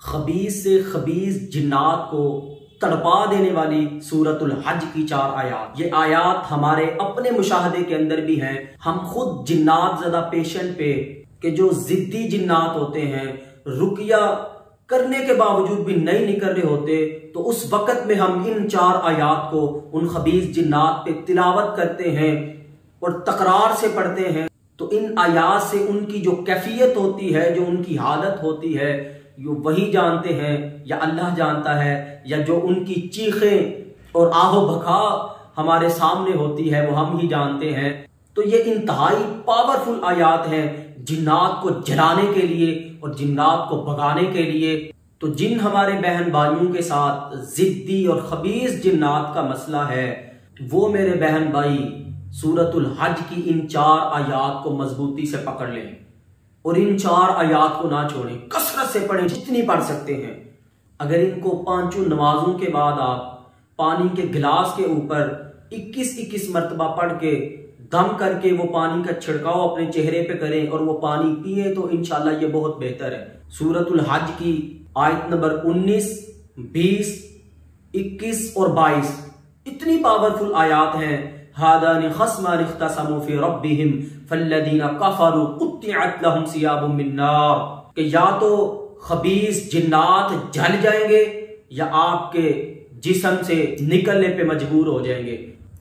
خبیث سے خبیث جنات کو تڑپا دینے والی سورۃ الحج کی 4 آیات. یہ آیات ہمارے اپنے مشاہدے کے اندر بھی ہیں. ہم خود جنات زدہ پیشنٹ پہ کہ جو ضدی جنات ہوتے ہیں رقیہ کرنے کے باوجود بھی نہیں نکل رہے ہوتے، تو اس وقت میں ہم ان 4 آیات کو ان خبیث جنات پہ تلاوت کرتے ہیں اور تکرار سے پڑھتے ہیں، تو ان آیات سے ان کی جو کیفیت ہوتی ہے، جو ان کی حالت ہوتی ہے، یہ وہی جانتے ہیں یا اللہ جانتا ہے، یا جو ان کی چیخیں اور آہ و بکا ہمارے سامنے ہوتی ہے وہ ہم ہی جانتے ہیں. تو یہ انتہائی پاورفل آیات ہیں جنات کو جلانے کے لیے اور جنات کو بھگانے کے لیے. تو جن ہمارے بہن بھائیوں کے ساتھ ضدی اور خبیث جنات کا مسئلہ ہے، وہ میرے بہن بھائی سورۃ الحج کی ان 4 آیات کو مضبوطی سے پکڑ لیں اور ان 4 آیات کو نہ چھوڑیں، کثرت سے پڑھیں جتنی پڑھ سکتے ہیں. اگر ان کو 5 نمازوں کے بعد آپ پانی کے گلاس کے اوپر 21 مرتبہ پڑھ کے دم کر کے وہ پانی کا چھڑکاؤ اپنے چہرے پہ کریں اور وہ پانی پیئیں تو انشاءاللہ یہ بہت بہتر ہے. سورۃ الحج کی آیت نمبر 19، 20، 21 اور 22 اتنی پاورفل آیات ہیں. هذان خصمان اختصموا في ربهم فالذين كفروا قطعت لهم ثياب من نار، کہ یا تو خبیث جنات جل جائیں گے یا آپ کے جسم سے نکلنے پہ مجبور ہو جائیں گے.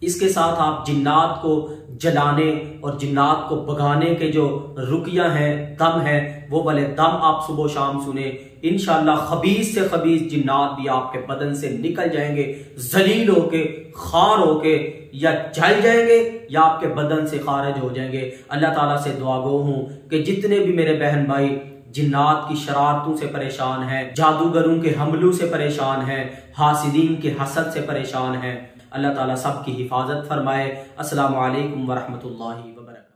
اس کے ساتھ آپ جنات کو جلانے اور جنات کو بھگانے کے جو رقیہ ہیں، دم ہے، وہ والے دم آپ صبح و شام سنیں. انشاءاللہ خبیث سے خبیث جنات بھی آپ کے بدن سے نکل جائیں گے، ذلیل ہو کے، خار ہو کے، یا جل جائیں گے یا آپ کے بدن سے خارج ہو جائیں گے. اللہ تعالیٰ سے دعا گو ہوں کہ جتنے بھی میرے بہن بھائی جنات کی شرارتوں سے پریشان ہیں، جادوگروں کے حملوں سے پریشان ہیں، حاسدین کے حسد سے پریشان ہیں، اللہ تعالیٰ سب کی حفاظت فرمائے. السلام علیکم ورحمۃ اللہ وبرکاتہ.